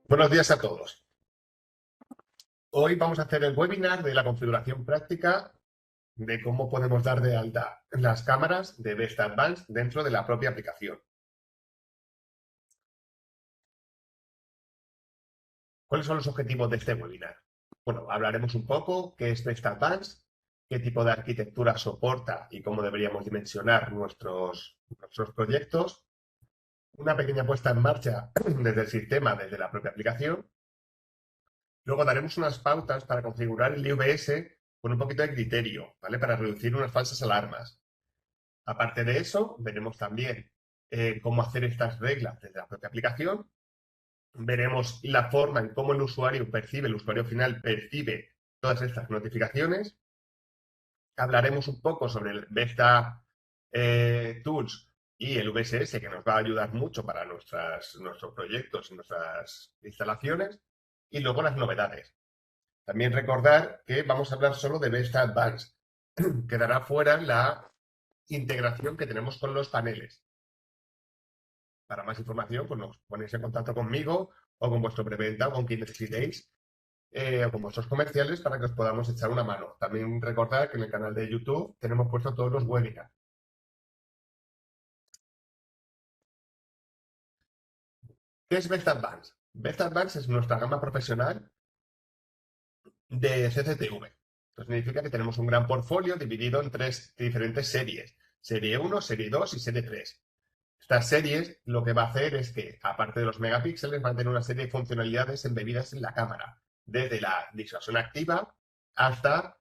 Buenos días a todos. Hoy vamos a hacer el webinar de la configuración práctica de cómo podemos dar de alta las cámaras de Best Advanced dentro de la propia aplicación. ¿Cuáles son los objetivos de este webinar? Bueno, hablaremos un poco qué es Best Advanced, qué tipo de arquitectura soporta y cómo deberíamos dimensionar nuestros proyectos, una pequeña puesta en marcha desde el sistema, desde la propia aplicación. Luego daremos unas pautas para configurar el IVS con un poquito de criterio, ¿vale? Para reducir unas falsas alarmas. Aparte de eso, veremos también cómo hacer estas reglas desde la propia aplicación. Veremos la forma en cómo el usuario final percibe todas estas notificaciones. Hablaremos un poco sobre el Vesta Tools y el VSS, que nos va a ayudar mucho para nuestros proyectos y nuestras instalaciones. Y luego las novedades. También recordar que vamos a hablar solo de Vesta Advanced. Quedará fuera la integración que tenemos con los paneles. Para más información, pues nos ponéis en contacto conmigo o con vuestro preventa o con quien necesitéis o con vuestros comerciales para que os podamos echar una mano. También recordad que en el canal de YouTube tenemos puestos todos los webinars. ¿Qué es Best Advanced? Best Advanced es nuestra gama profesional de CCTV. Esto significa que tenemos un gran portfolio dividido en tres diferentes series. Serie 1, Serie 2 y Serie 3. Estas series lo que va a hacer es que, aparte de los megapíxeles, van a tener una serie de funcionalidades embebidas en la cámara, desde la disuasión activa hasta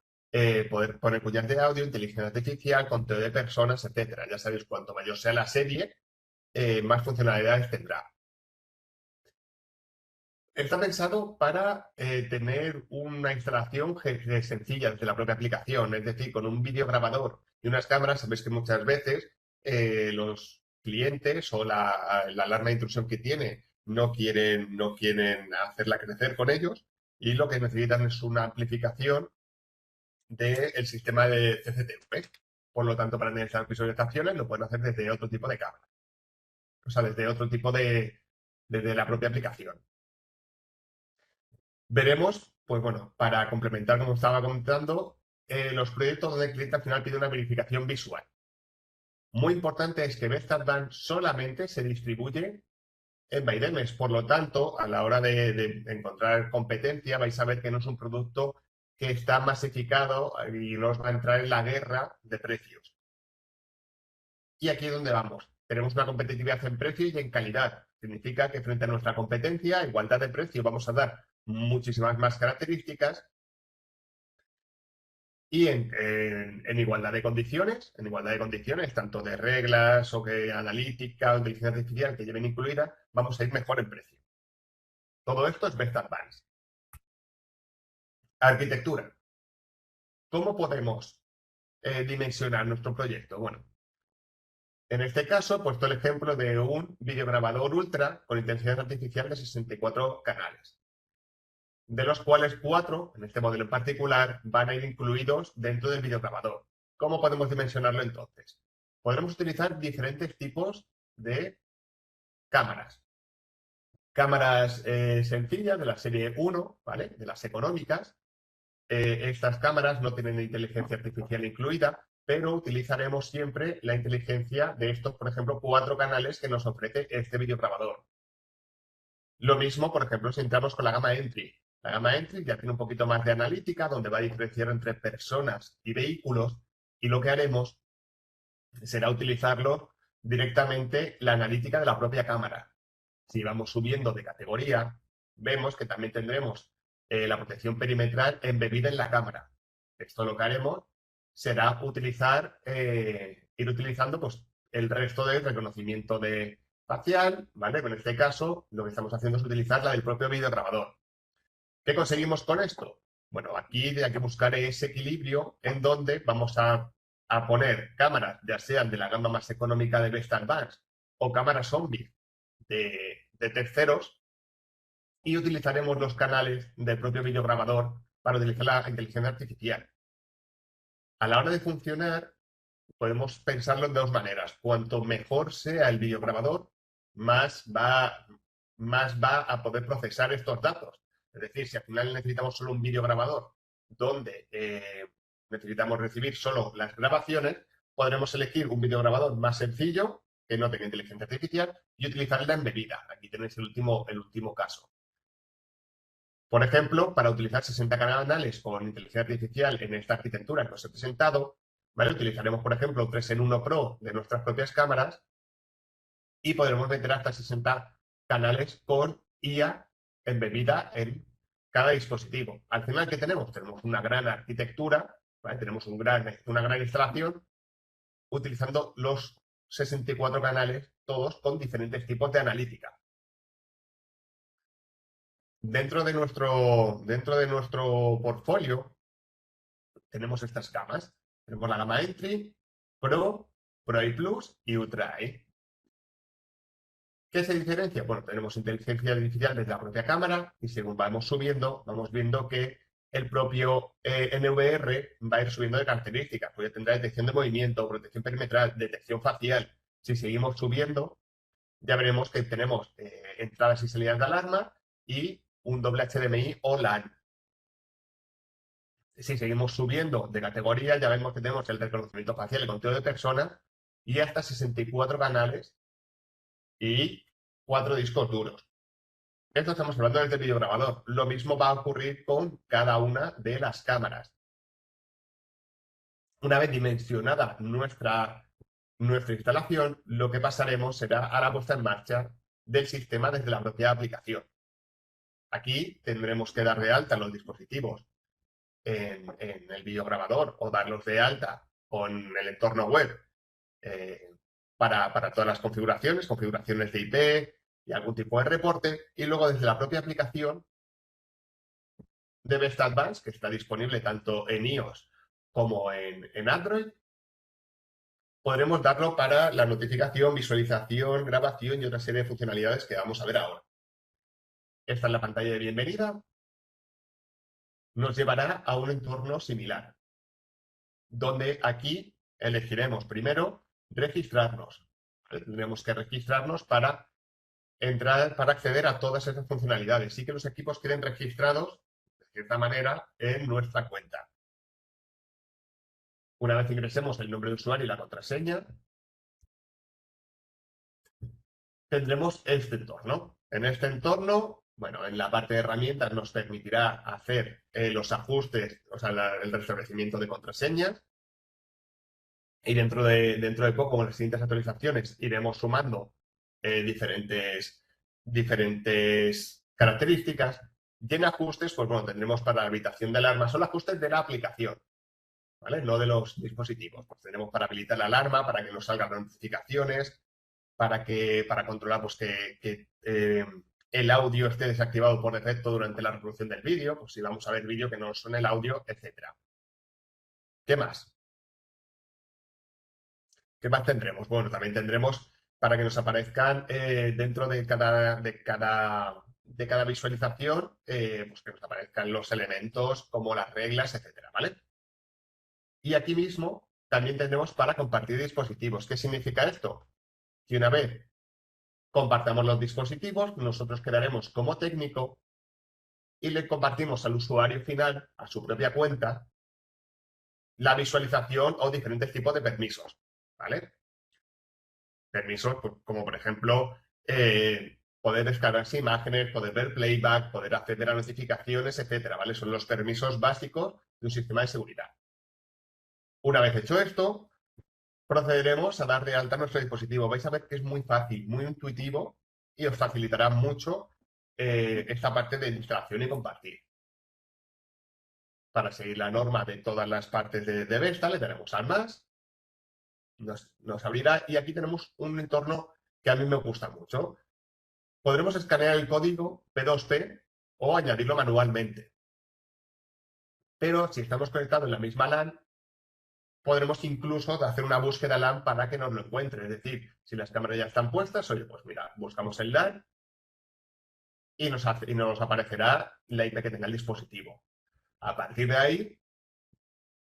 poder poner cuñas de audio, inteligencia artificial, conteo de personas, etcétera. Ya sabéis, cuanto mayor sea la serie, más funcionalidades tendrá. Está pensado para tener una instalación sencilla desde la propia aplicación, es decir, con un videograbador y unas cámaras. Sabéis que muchas veces los clientes o la alarma de intrusión que tiene no quieren hacerla crecer con ellos y lo que necesitan es una amplificación del sistema de CCTV. Por lo tanto, para analizar visualizaciones lo pueden hacer desde otro tipo de cámara, o sea, desde otro tipo desde la propia aplicación. Veremos, pues bueno, para complementar, como estaba comentando, los proyectos donde el cliente al final pide una verificación visual. Muy importante es que Best Advanced solamente se distribuye en Bydemes. Por lo tanto, a la hora de encontrar competencia, vais a ver que no es un producto que está masificado y no os va a entrar en la guerra de precios. Y aquí es donde vamos. Tenemos una competitividad en precio y en calidad. Significa que frente a nuestra competencia, igualdad de precio, vamos a dar muchísimas más características y en igualdad de condiciones, tanto de reglas o que analítica o inteligencia artificial que lleven incluida, vamos a ir mejor en precio. Todo esto es Best Advanced. Arquitectura. ¿Cómo podemos dimensionar nuestro proyecto? Bueno, en este caso he puesto el ejemplo de un videograbador ultra con inteligencia artificial de 64 canales, de los cuales 4, en este modelo en particular, van a ir incluidos dentro del videograbador. ¿Cómo podemos dimensionarlo entonces? Podremos utilizar diferentes tipos de cámaras. Cámaras sencillas de la serie 1, ¿vale? De las económicas. Estas cámaras no tienen inteligencia artificial incluida, pero utilizaremos siempre la inteligencia de estos, por ejemplo, 4 canales que nos ofrece este videograbador. Lo mismo, por ejemplo, si entramos con la gama Entry. La gama Entry ya tiene un poquito más de analítica, donde va a diferenciar entre personas y vehículos, y lo que haremos será utilizarlo directamente la analítica de la propia cámara. Si vamos subiendo de categoría, vemos que también tendremos la protección perimetral embebida en la cámara. Esto lo que haremos será ir utilizando pues, el resto del reconocimiento de facial, ¿vale? En este caso, lo que estamos haciendo es utilizar la del propio videograbador. ¿Qué conseguimos con esto? Bueno, aquí hay que buscar ese equilibrio en donde vamos a poner cámaras, ya sean de la gama más económica de Best Advanced o cámaras zombie de terceros, y utilizaremos los canales del propio videograbador para utilizar la inteligencia artificial. A la hora de funcionar, podemos pensarlo en dos maneras. Cuanto mejor sea el videograbador, más va más va a poder procesar estos datos. Es decir, si al final necesitamos solo un videograbador donde necesitamos recibir solo las grabaciones, podremos elegir un videograbador más sencillo, que no tenga inteligencia artificial, y utilizar la embebida. Aquí tenéis el último caso. Por ejemplo, para utilizar 60 canales con inteligencia artificial en esta arquitectura que os he presentado, ¿vale? Utilizaremos, por ejemplo, un 3-en-1 Pro de nuestras propias cámaras y podremos meter hasta 60 canales con IA embebida en cada dispositivo. Al final, ¿qué tenemos? Tenemos una gran arquitectura, ¿vale? Tenemos una gran instalación utilizando los 64 canales, todos con diferentes tipos de analítica. Dentro de nuestro portfolio tenemos estas gamas. Tenemos la gama Entry, Pro, Pro I Plus y Ultra I. ¿Qué se diferencia? Bueno, tenemos inteligencia artificial desde la propia cámara y según vamos subiendo, vamos viendo que el propio NVR va a ir subiendo de características. Pues ya tendrá detección de movimiento, protección perimetral, detección facial. Si seguimos subiendo, ya veremos que tenemos entradas y salidas de alarma y un doble HDMI o LAN. Si seguimos subiendo de categoría, ya vemos que tenemos el reconocimiento facial, el conteo de personas y hasta 64 canales y 4 discos duros. Esto estamos hablando desde el videograbador. Lo mismo va a ocurrir con cada una de las cámaras. Una vez dimensionada nuestra instalación, lo que pasaremos será a la puesta en marcha del sistema desde la propia aplicación. Aquí tendremos que dar de alta los dispositivos en el videograbador o darlos de alta con el entorno web para todas las configuraciones de IP y algún tipo de reporte, y luego desde la propia aplicación de Best Advanced, que está disponible tanto en iOS como en Android, podremos darlo para la notificación, visualización, grabación y otra serie de funcionalidades que vamos a ver ahora. Esta es la pantalla de bienvenida. Nos llevará a un entorno similar, donde aquí elegiremos primero registrarnos. Tendremos que registrarnos para acceder a todas esas funcionalidades. Sí que los equipos queden registrados, de cierta manera, en nuestra cuenta. Una vez ingresemos el nombre de usuario y la contraseña, tendremos este entorno. En este entorno, bueno, en la parte de herramientas nos permitirá hacer los ajustes, o sea, el restablecimiento de contraseñas. Y dentro de poco, con las siguientes actualizaciones, iremos sumando diferentes características. Y en ajustes, pues bueno, tendremos para la habilitación de alarma, son ajustes de la aplicación, ¿vale? No de los dispositivos. Pues tenemos para habilitar la alarma, para que nos salgan notificaciones, para controlar pues, que el audio esté desactivado por defecto durante la reproducción del vídeo, pues si vamos a ver vídeo que no suene el audio, etcétera. ¿Qué más? ¿Qué más tendremos? Bueno, también tendremos para que nos aparezcan dentro de cada visualización, pues que nos aparezcan los elementos como las reglas, etcétera, ¿vale? Y aquí mismo también tendremos para compartir dispositivos. ¿Qué significa esto? Que una vez compartamos los dispositivos, nosotros quedaremos como técnico y le compartimos al usuario final, a su propia cuenta, la visualización o diferentes tipos de permisos, ¿vale? Permisos pues, como por ejemplo poder descargarse imágenes, poder ver playback, poder acceder a notificaciones, etcétera, ¿vale? Son los permisos básicos de un sistema de seguridad. Una vez hecho esto, procederemos a dar de alta nuestro dispositivo. Vais a ver que es muy fácil, muy intuitivo y os facilitará mucho esta parte de instalación y compartir. Para seguir la norma de todas las partes de Vesta, le daremos al más, nos abrirá y aquí tenemos un entorno que a mí me gusta mucho. Podremos escanear el código P2P o añadirlo manualmente. Pero si estamos conectados en la misma LAN, podremos incluso hacer una búsqueda LAN para que nos lo encuentre. Es decir, si las cámaras ya están puestas, oye, pues mira, buscamos el LAN y nos aparecerá la IP que tenga el dispositivo. A partir de ahí,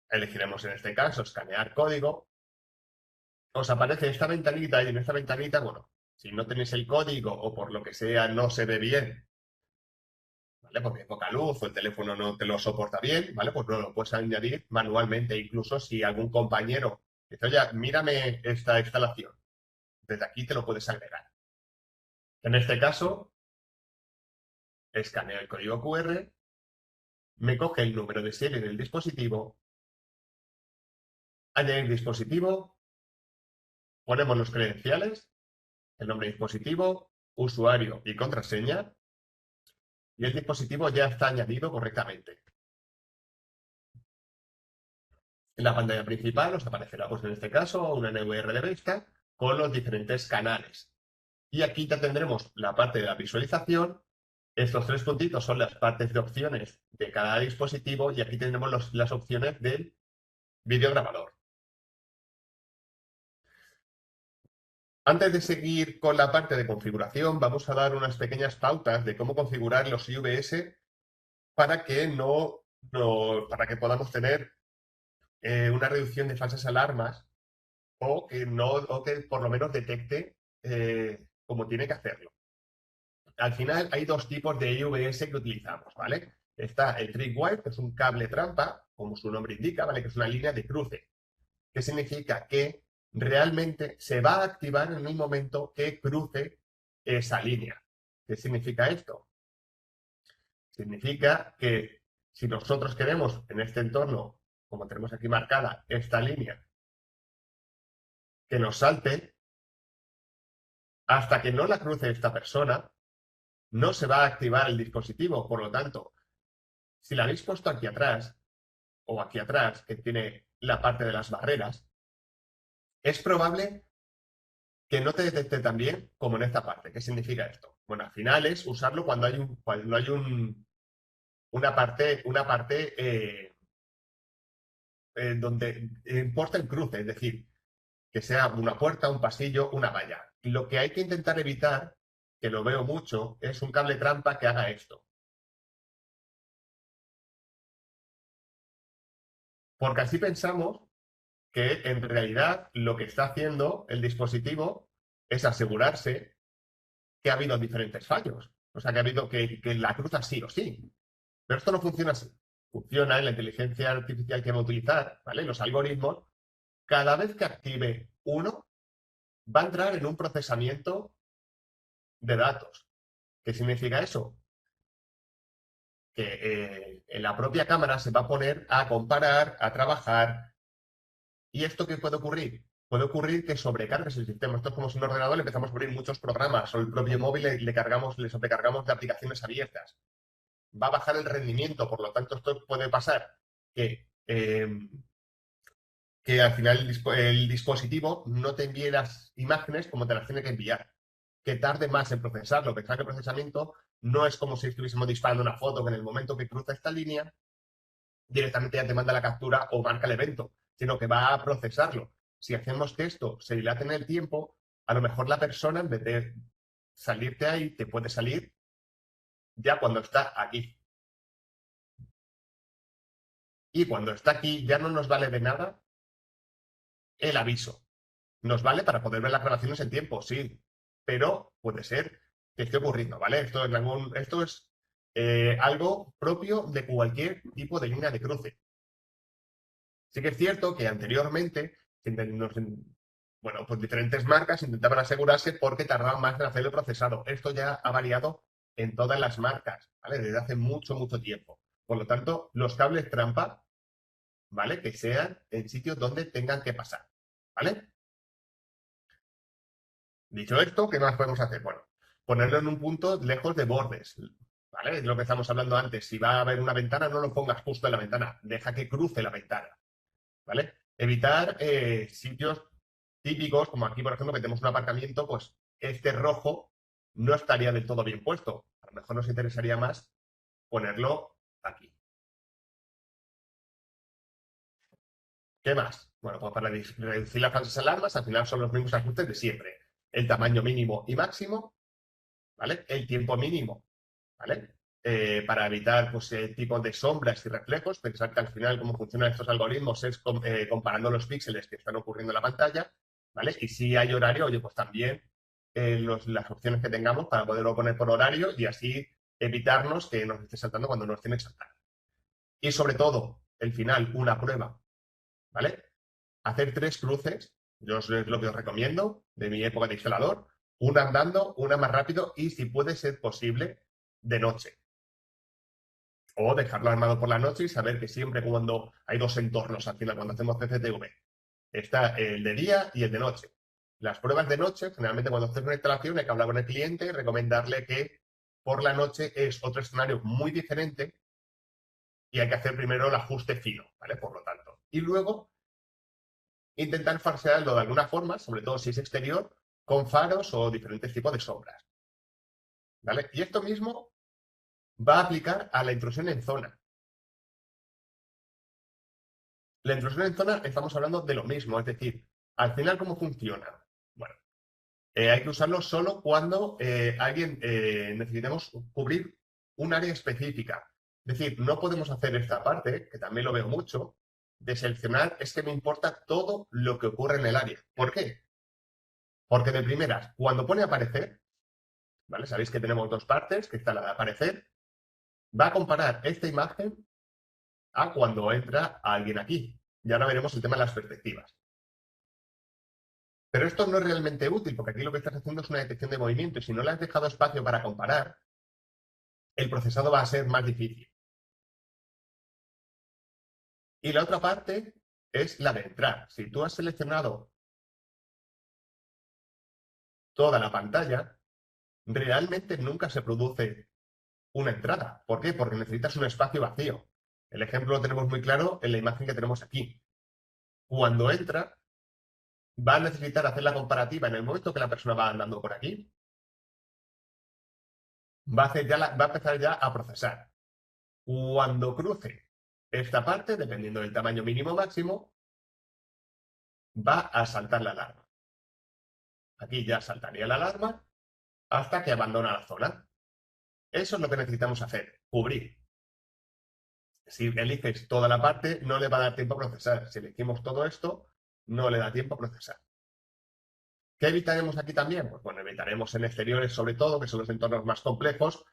elegiremos en este caso escanear código. Os aparece esta ventanita y en esta ventanita, bueno, Si no tenéis el código o por lo que sea no se ve bien, ¿vale? Porque hay poca luz o el teléfono no te lo soporta bien, ¿vale? Pues no lo puedes añadir manualmente. Incluso si algún compañero dice, oye, mírame esta instalación, desde aquí te lo puedes agregar. En este caso, escaneo el código QR, me coge el número de serie del dispositivo, añadir dispositivo, ponemos los credenciales, el nombre de dispositivo, usuario y contraseña, y el dispositivo ya está añadido correctamente. En la pantalla principal nos aparecerá, pues en este caso, una NVR de vista con los diferentes canales. Y aquí ya tendremos la parte de la visualización. Estos 3 puntitos son las partes de opciones de cada dispositivo y aquí tendremos las opciones del videograbador. Antes de seguir con la parte de configuración, vamos a dar unas pequeñas pautas de cómo configurar los IVS para que para que podamos tener una reducción de falsas alarmas o que por lo menos detecte como tiene que hacerlo. Al final hay 2 tipos de IVS que utilizamos, ¿vale? Está el tripwire, que es un cable trampa, como su nombre indica, ¿vale? Que es una línea de cruce, que significa que realmente se va a activar en el momento que cruce esa línea. ¿Qué significa esto? Significa que si nosotros queremos en este entorno, como tenemos aquí marcada esta línea, que nos salte, hasta que no la cruce esta persona, no se va a activar el dispositivo. Por lo tanto, si la habéis puesto aquí atrás, o aquí atrás, que tiene la parte de las barreras, es probable que no te detecte tan bien como en esta parte. ¿Qué significa esto? Bueno, al final es usarlo cuando hay una parte donde importa el cruce, es decir, que sea una puerta, un pasillo, una valla. Y lo que hay que intentar evitar, que lo veo mucho, es un cable trampa que haga esto. Porque así pensamos que en realidad lo que está haciendo el dispositivo es asegurarse que ha habido diferentes fallos. O sea, que ha habido que la cruza sí o sí. Pero esto no funciona así. Funciona en la inteligencia artificial que va a utilizar, ¿vale? Los algoritmos. Cada vez que active uno, va a entrar en un procesamiento de datos. ¿Qué significa eso? Que en la propia cámara se va a poner a comparar, a trabajar. ¿Y esto qué puede ocurrir? Puede ocurrir que sobrecargues el sistema. Esto es como si un ordenador le empezamos a abrir muchos programas o el propio móvil le sobrecargamos de aplicaciones abiertas. Va a bajar el rendimiento, por lo tanto esto puede pasar que, que al final el dispositivo no te envíe las imágenes como te las tiene que enviar, que tarde más en procesarlo. Pensar que el procesamiento no es como si estuviésemos disparando una foto que en el momento que cruza esta línea directamente ya te manda la captura o marca el evento, sino que va a procesarlo. Si hacemos que esto se dilate en el tiempo, a lo mejor la persona, en vez de salirte ahí, te puede salir ya cuando está aquí. Y cuando está aquí ya no nos vale de nada el aviso. Nos vale para poder ver las grabaciones en tiempo, sí, pero puede ser que esté ocurriendo, ¿vale? Esto es algo propio de cualquier tipo de línea de cruce. Sí que es cierto que anteriormente, bueno, pues diferentes marcas intentaban asegurarse porque tardaban más en hacer el procesado. Esto ya ha variado en todas las marcas, ¿vale? Desde hace mucho, mucho tiempo. Por lo tanto, los cables trampa, ¿vale? Que sean en sitios donde tengan que pasar, ¿vale? Dicho esto, ¿qué más podemos hacer? Bueno, ponerlo en un punto lejos de bordes, ¿vale? Es lo que estamos hablando antes. Si va a haber una ventana, no lo pongas justo en la ventana. Deja que cruce la ventana, ¿vale? Evitar sitios típicos, como aquí, por ejemplo, que tenemos un aparcamiento, pues este rojo no estaría del todo bien puesto. A lo mejor nos interesaría más ponerlo aquí. ¿Qué más? Bueno, pues para reducir las falsas alarmas, al final son los mismos ajustes de siempre. El tamaño mínimo y máximo, ¿vale? El tiempo mínimo, ¿vale? Para evitar pues, tipos de sombras y reflejos. Pensar que al final cómo funcionan estos algoritmos es comparando los píxeles que están ocurriendo en la pantalla, ¿vale? Y si hay horario, oye, pues también las opciones que tengamos para poderlo poner por horario y así evitarnos que nos esté saltando cuando nos tiene que saltar. Y sobre todo, el final, una prueba, ¿vale? Hacer 3 cruces, yo es lo que os recomiendo de mi época de instalador, una andando, una más rápido y si puede ser posible, de noche. O dejarlo armado por la noche y saber que siempre cuando hay 2 entornos al final, cuando hacemos CCTV, está el de día y el de noche. Las pruebas de noche, generalmente cuando haces una instalación hay que hablar con el cliente y recomendarle que por la noche es otro escenario muy diferente y hay que hacer primero el ajuste fino, ¿vale? Por lo tanto. Y luego intentar farsearlo de alguna forma, sobre todo si es exterior, con faros o diferentes tipos de sombras, ¿vale? Y esto mismo va a aplicar a la intrusión en zona. La intrusión en zona estamos hablando de lo mismo, es decir, al final, ¿cómo funciona? Bueno, hay que usarlo solo cuando necesitemos cubrir un área específica. Es decir, no podemos hacer esta parte, que también lo veo mucho, de seleccionar, es que me importa todo lo que ocurre en el área. ¿Por qué? Porque de primeras, cuando pone aparecer, ¿vale? Sabéis que tenemos 2 partes, que está la de aparecer, va a comparar esta imagen a cuando entra alguien aquí. Y ahora veremos el tema de las perspectivas. Pero esto no es realmente útil, porque aquí lo que estás haciendo es una detección de movimiento y si no le has dejado espacio para comparar, el procesado va a ser más difícil. Y la otra parte es la de entrar. Si tú has seleccionado toda la pantalla, realmente nunca se produce una entrada. ¿Por qué? Porque necesitas un espacio vacío. El ejemplo lo tenemos muy claro en la imagen que tenemos aquí. Cuando entra, va a necesitar hacer la comparativa en el momento que la persona va andando por aquí. Va a empezar ya a procesar. Cuando cruce esta parte, dependiendo del tamaño mínimo o máximo, va a saltar la alarma. Aquí ya saltaría la alarma hasta que abandona la zona. Eso es lo que necesitamos hacer, cubrir. Si eliges toda la parte, no le va a dar tiempo a procesar. Si elegimos todo esto, no le da tiempo a procesar. ¿Qué evitaremos aquí también? Pues bueno, evitaremos en exteriores sobre todo, que son los entornos más complejos,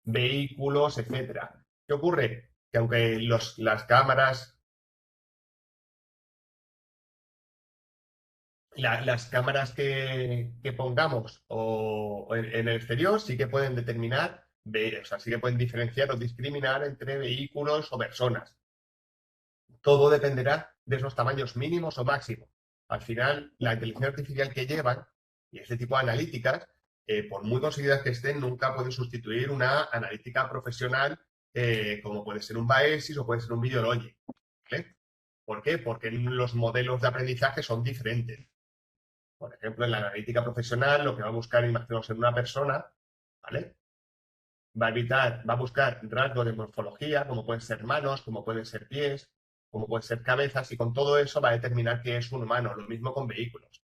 vehículos, etcétera. ¿Qué ocurre? Que aunque las cámaras, las cámaras que pongamos o en el exterior sí que pueden determinar, o sea, sí que pueden diferenciar o discriminar entre vehículos o personas. Todo dependerá de esos tamaños mínimos o máximos. Al final, la inteligencia artificial que llevan y este tipo de analíticas, por muy conseguidas que estén, nunca pueden sustituir una analítica profesional como puede ser un Baesis o puede ser un Videologic. ¿Vale? ¿Por qué? Porque los modelos de aprendizaje son diferentes. Por ejemplo, en la analítica profesional, lo que va a buscar, imaginemos, en una persona, ¿vale? Va a buscar rasgos de morfología, como pueden ser manos, como pueden ser pies, como pueden ser cabezas, y con todo eso va a determinar que es un humano. Lo mismo con vehículos.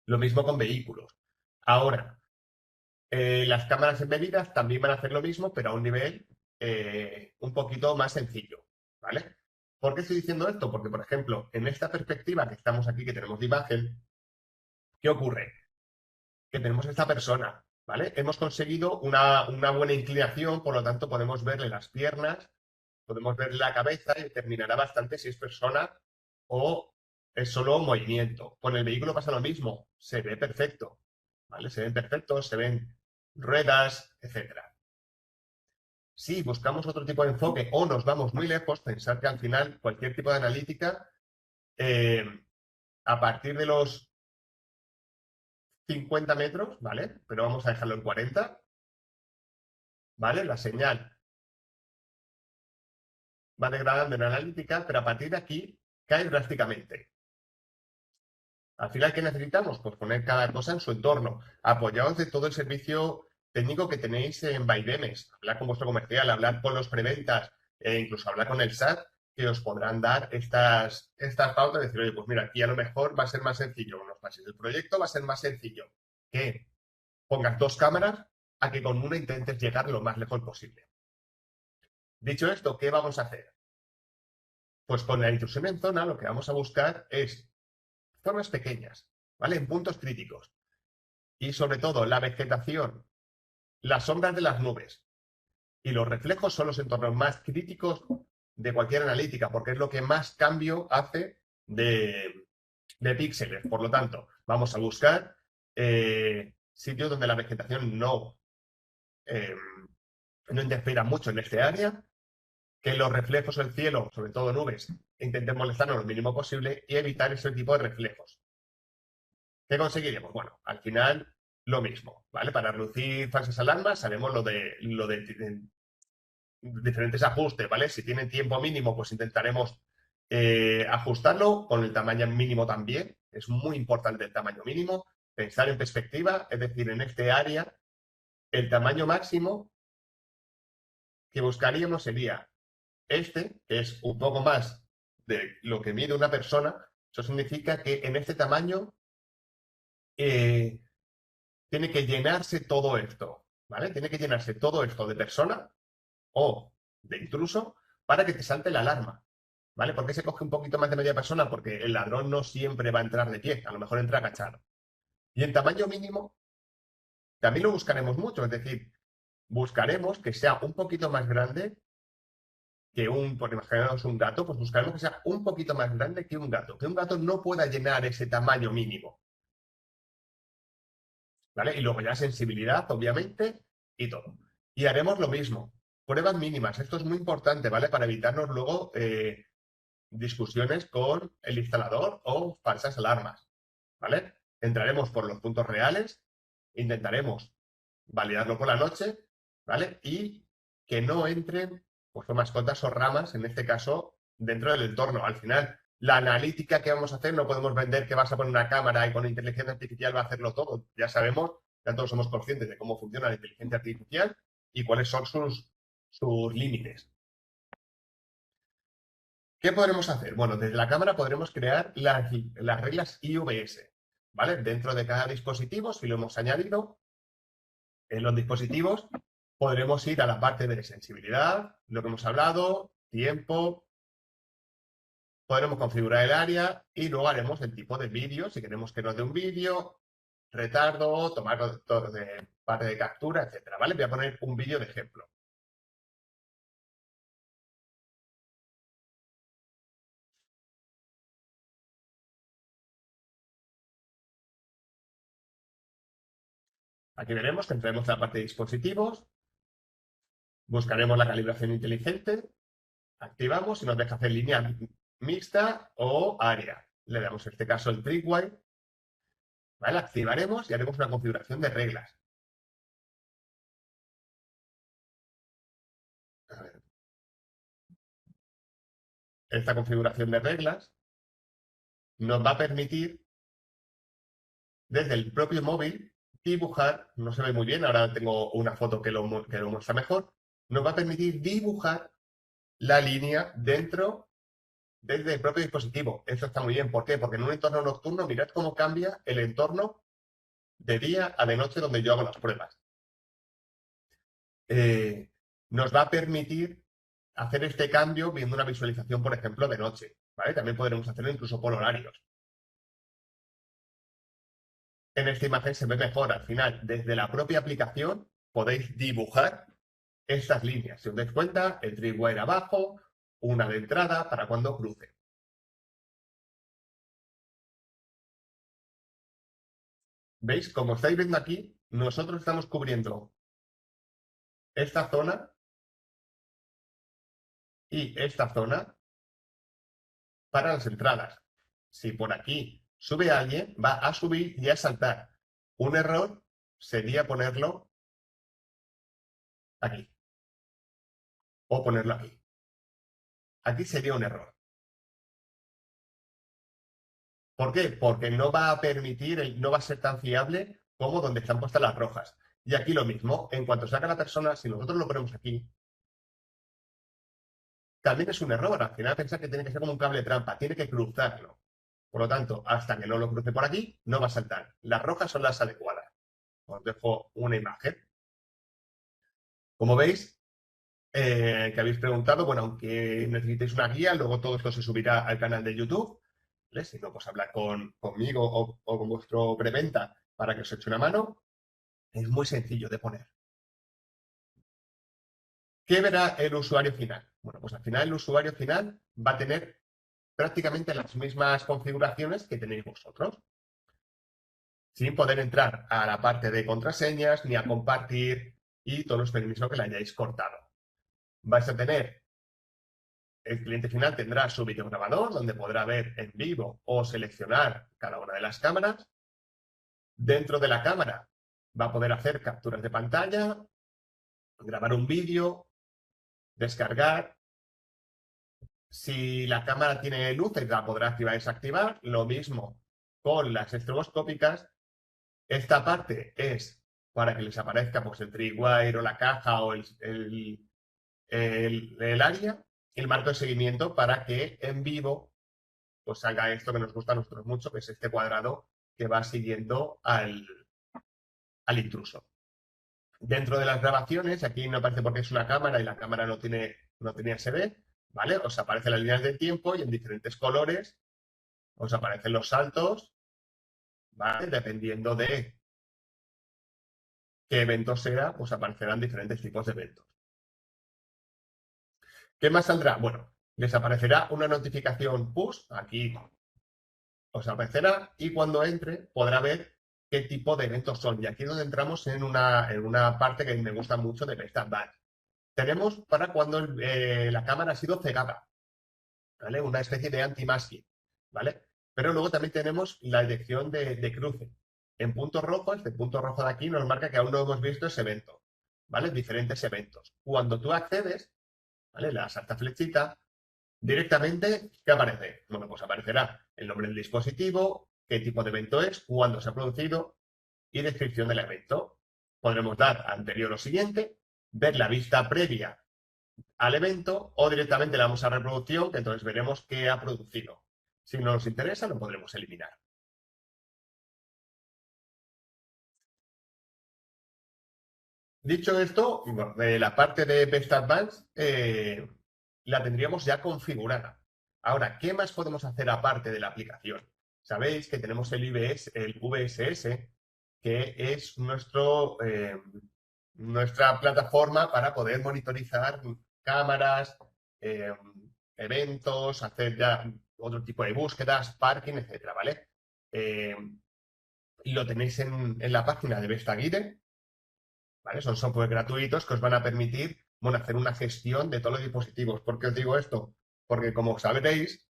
Lo mismo con vehículos. Ahora, las cámaras embebidas también van a hacer lo mismo, pero a un nivel un poquito más sencillo, ¿vale? ¿Por qué estoy diciendo esto? Porque, por ejemplo, en esta perspectiva que estamos aquí, que tenemos de imagen, ¿qué ocurre? Que tenemos esta persona, ¿vale? Hemos conseguido una buena inclinación, por lo tanto podemos verle las piernas, podemos verle la cabeza y determinará bastante si es persona o es solo movimiento. Con el vehículo pasa lo mismo, se ve perfecto, ¿vale? Se ven perfectos, se ven ruedas, etcétera. Si buscamos otro tipo de enfoque o nos vamos muy lejos, pensar que al final cualquier tipo de analítica, eh, a partir de los 50 metros, ¿vale? Pero vamos a dejarlo en 40, ¿vale? La señal va degradando en analítica, pero a partir de aquí cae drásticamente. Al final, ¿qué necesitamos? Pues poner cada cosa en su entorno, apoyados de todo el servicio técnico que tenéis en Bydemes, hablar con vuestro comercial, hablar con los preventas, e incluso hablar con el SAT, que os podrán dar estas pautas, decir, oye, pues mira, aquí a lo mejor va a ser más sencillo, unos pases del proyecto va a ser más sencillo que pongas 2 cámaras a que con una intentes llegar lo más lejos posible. Dicho esto, ¿qué vamos a hacer? Pues con la intrusión en zona lo que vamos a buscar es zonas pequeñas, ¿vale? En puntos críticos. y sobre todo la vegetación, las sombras de las nubes y los reflejos son los entornos más críticos de cualquier analítica, porque es lo que más cambio hace de píxeles. Por lo tanto, vamos a buscar sitios donde la vegetación eh, no interfiera mucho en este área, que los reflejos del cielo, sobre todo nubes, intenten molestarnos lo mínimo posible y evitar ese tipo de reflejos. ¿Qué conseguiremos? Bueno, al final lo mismo, ¿vale? Para reducir falsas alarmas haremos lo de diferentes ajustes, ¿vale? Si tienen tiempo mínimo, pues intentaremos ajustarlo con el tamaño mínimo también. Es muy importante el tamaño mínimo. Pensar en perspectiva, es decir, en este área, el tamaño máximo que buscaríamos sería este, que es un poco más de lo que mide una persona. Eso significa que en este tamaño eh, tiene que llenarse todo esto, ¿vale? Tiene que llenarse todo esto de persona o de intruso para que te salte la alarma, ¿vale? ¿Por qué se coge un poquito más de media persona? Porque el ladrón no siempre va a entrar de pie, a lo mejor entra agachado. Y en tamaño mínimo también lo buscaremos mucho, es decir, buscaremos que sea un poquito más grande que por imaginarnos un gato, pues buscaremos que sea un poquito más grande que un gato no pueda llenar ese tamaño mínimo, ¿vale? Y luego ya sensibilidad, obviamente, y todo. Y haremos lo mismo, pruebas mínimas, esto es muy importante, ¿vale? Para evitarnos luego discusiones con el instalador o falsas alarmas, ¿vale? Entraremos por los puntos reales, intentaremos validarlo por la noche, ¿vale? Y que no entren pues mascotas o ramas, en este caso, dentro del entorno. Al final, la analítica que vamos a hacer no podemos vender que vas a poner una cámara y con inteligencia artificial va a hacerlo todo. Ya sabemos, ya todos somos conscientes de cómo funciona la inteligencia artificial y cuáles son sus límites. ¿Qué podremos hacer? Bueno, desde la cámara podremos crear las reglas IVS, ¿vale? Dentro de cada dispositivo, si lo hemos añadido, en los dispositivos podremos ir a la parte de sensibilidad, lo que hemos hablado, tiempo, podremos configurar el área y luego haremos el tipo de vídeo, si queremos que nos dé un vídeo, retardo, tomar de parte de captura, etcétera, ¿vale? Voy a poner un vídeo de ejemplo. Aquí veremos que entraremos en la parte de dispositivos, buscaremos la calibración inteligente, activamos y nos deja hacer línea mixta o área. Le damos en este caso el tripwire, ¿vale? Activaremos y haremos una configuración de reglas. A ver. Esta configuración de reglas nos va a permitir desde el propio móvil dibujar, no se ve muy bien, ahora tengo una foto que lo muestra mejor, nos va a permitir dibujar la línea desde el propio dispositivo. Eso está muy bien. ¿Por qué? Porque en un entorno nocturno, mirad cómo cambia el entorno de día a de noche donde yo hago las pruebas. Nos va a permitir hacer este cambio viendo una visualización, por ejemplo, de noche, ¿vale? También podremos hacerlo incluso por horarios. En esta imagen se ve mejor. Al final, desde la propia aplicación podéis dibujar estas líneas. Si os dais cuenta, el tripwire abajo, una de entrada para cuando cruce. ¿Veis? Como estáis viendo aquí, nosotros estamos cubriendo esta zona y esta zona para las entradas. Si por aquí sube alguien, va a subir y a saltar. Un error sería ponerlo aquí o ponerlo aquí. Aquí sería un error. ¿Por qué? Porque no va a permitir, no va a ser tan fiable como donde están puestas las rojas. Y aquí lo mismo, en cuanto saca la persona, si nosotros lo ponemos aquí, también es un error. Al final pensar que tiene que ser como un cable trampa, tiene que cruzarlo. Por lo tanto, hasta que no lo cruce por aquí, no va a saltar. Las rojas son las adecuadas. Os dejo una imagen. Como veis, que habéis preguntado, bueno, aunque necesitéis una guía, luego todo esto se subirá al canal de YouTube. ¿Vale? Si no, pues hablar conmigo o con vuestro preventa para que os eche una mano, es muy sencillo de poner. ¿Qué verá el usuario final? Bueno, pues al final el usuario final va a tener prácticamente las mismas configuraciones que tenéis vosotros, sin poder entrar a la parte de contraseñas ni a compartir y todos los permisos que le hayáis cortado. Vais a tener, el cliente final tendrá su videograbador donde podrá ver en vivo o seleccionar cada una de las cámaras. Dentro de la cámara va a poder hacer capturas de pantalla, grabar un vídeo, descargar. Si la cámara tiene luces, la podrá activar y desactivar. Lo mismo con las estroboscópicas. Esta parte es para que les aparezca pues, el tripwire o la caja o el área, el marco de seguimiento para que en vivo pues haga esto que nos gusta a nosotros mucho, que es este cuadrado que va siguiendo al intruso. Dentro de las grabaciones, aquí no aparece porque es una cámara y la cámara no tiene SD, ¿vale? Os aparecen las líneas de tiempo y en diferentes colores os aparecen los saltos, ¿vale? Dependiendo de qué evento sea, pues aparecerán diferentes tipos de eventos. ¿Qué más saldrá? Bueno, les aparecerá una notificación push, aquí os aparecerá, y cuando entre podrá ver qué tipo de eventos son. Y aquí es donde entramos en una parte que me gusta mucho de Best Advanced. Tenemos para cuando la cámara ha sido cegada, ¿vale? Una especie de anti-masking, ¿vale? Pero luego también tenemos la detección de cruce. En punto rojo, este punto rojo de aquí nos marca que aún no hemos visto ese evento, ¿vale? Diferentes eventos. Cuando tú accedes, ¿vale? Le das a esta flechita, directamente, ¿qué aparece? Bueno, pues aparecerá el nombre del dispositivo, qué tipo de evento es, cuándo se ha producido y descripción del evento. Podremos dar a anterior o siguiente, ver la vista previa al evento o directamente le damos a reproducción, que entonces veremos qué ha producido. Si no nos interesa, lo podremos eliminar. Dicho esto, la parte de Best Advanced la tendríamos ya configurada. Ahora, ¿qué más podemos hacer aparte de la aplicación? Sabéis que tenemos el VSS, que es nuestra plataforma para poder monitorizar cámaras, eh, eventos, hacer ya otro tipo de búsquedas, parking, etcétera, ¿vale? Lo tenéis en la página de Vestaguide, ¿vale? Son software gratuitos que os van a permitir, bueno, hacer una gestión de todos los dispositivos. ¿Por qué os digo esto? Porque como sabréis,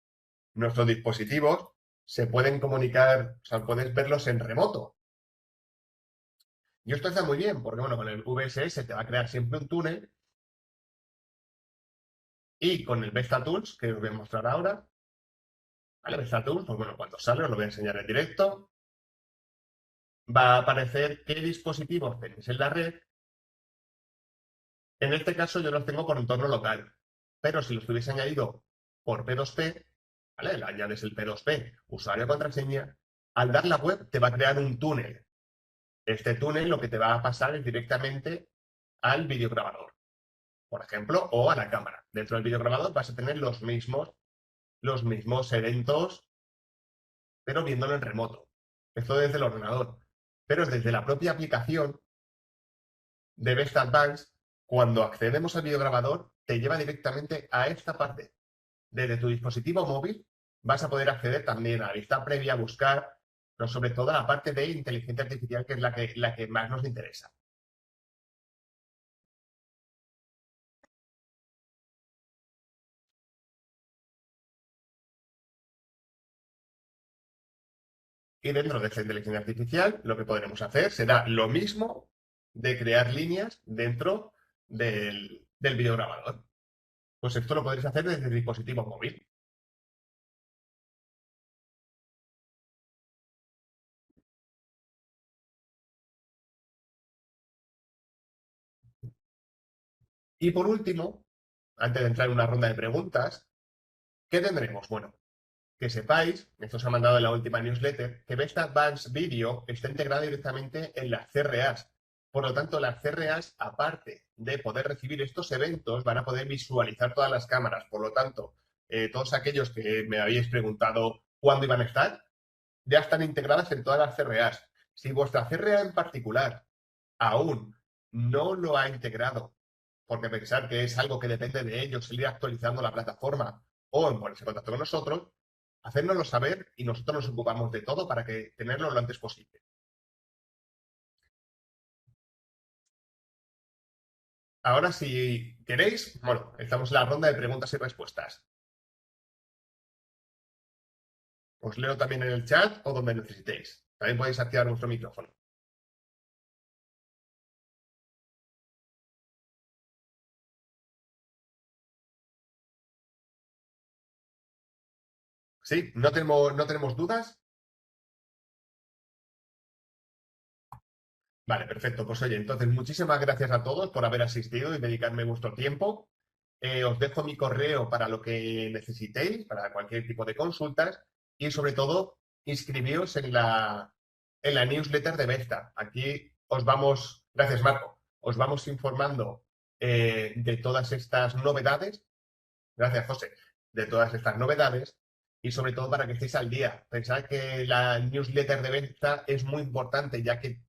nuestros dispositivos se pueden comunicar, o sea, puedes verlos en remoto. Y esto está muy bien, porque bueno, con el VSS te va a crear siempre un túnel y con el Vesta Tools, que os voy a mostrar ahora, ¿vale? Vesta Tools, pues bueno, cuando sale os lo voy a enseñar en directo. Va a aparecer qué dispositivos tenéis en la red. En este caso yo los tengo por entorno local, pero si los tuviese añadido por P2P, ¿vale? Le añades el P2P, usuario contraseña, al dar la web te va a crear un túnel. Este túnel lo que te va a pasar es directamente al videograbador, por ejemplo, o a la cámara. Dentro del videograbador vas a tener los mismos eventos, pero viéndolo en remoto. Esto desde el ordenador. Pero desde la propia aplicación de Best Advanced, cuando accedemos al videograbador, te lleva directamente a esta parte. Desde tu dispositivo móvil vas a poder acceder también a la vista previa, buscar, pero sobre todo a la parte de inteligencia artificial, que es la que más nos interesa. Y dentro de esta inteligencia artificial, lo que podremos hacer será lo mismo de crear líneas dentro del videograbador. Pues esto lo podréis hacer desde el dispositivo móvil. Y por último, antes de entrar en una ronda de preguntas, ¿qué tendremos? Bueno, que sepáis, esto se ha mandado en la última newsletter, que Best Advanced Video está integrado directamente en las CRAs. Por lo tanto, las CRAs, aparte de poder recibir estos eventos, van a poder visualizar todas las cámaras. Por lo tanto, todos aquellos que me habéis preguntado cuándo iban a estar, ya están integradas en todas las CRAs. Si vuestra CRA en particular aún no lo ha integrado, porque pensar que es algo que depende de ellos, seguir actualizando la plataforma o en ponerse en contacto con nosotros, hacérnoslo saber y nosotros nos ocupamos de todo para que tenerlo lo antes posible. Ahora, si queréis, bueno, estamos en la ronda de preguntas y respuestas. Os leo también en el chat o donde necesitéis. También podéis activar vuestro micrófono. ¿Sí? ¿No tenemos dudas? Vale, perfecto. Pues oye, entonces muchísimas gracias a todos por haber asistido y dedicarme vuestro tiempo. Os dejo mi correo para lo que necesitéis, para cualquier tipo de consultas y sobre todo inscribíos en la newsletter de Vesta. Aquí os vamos, gracias Marco, os vamos informando de todas estas novedades, gracias José, de todas estas novedades y sobre todo para que estéis al día. Pensad que la newsletter de Vesta es muy importante ya que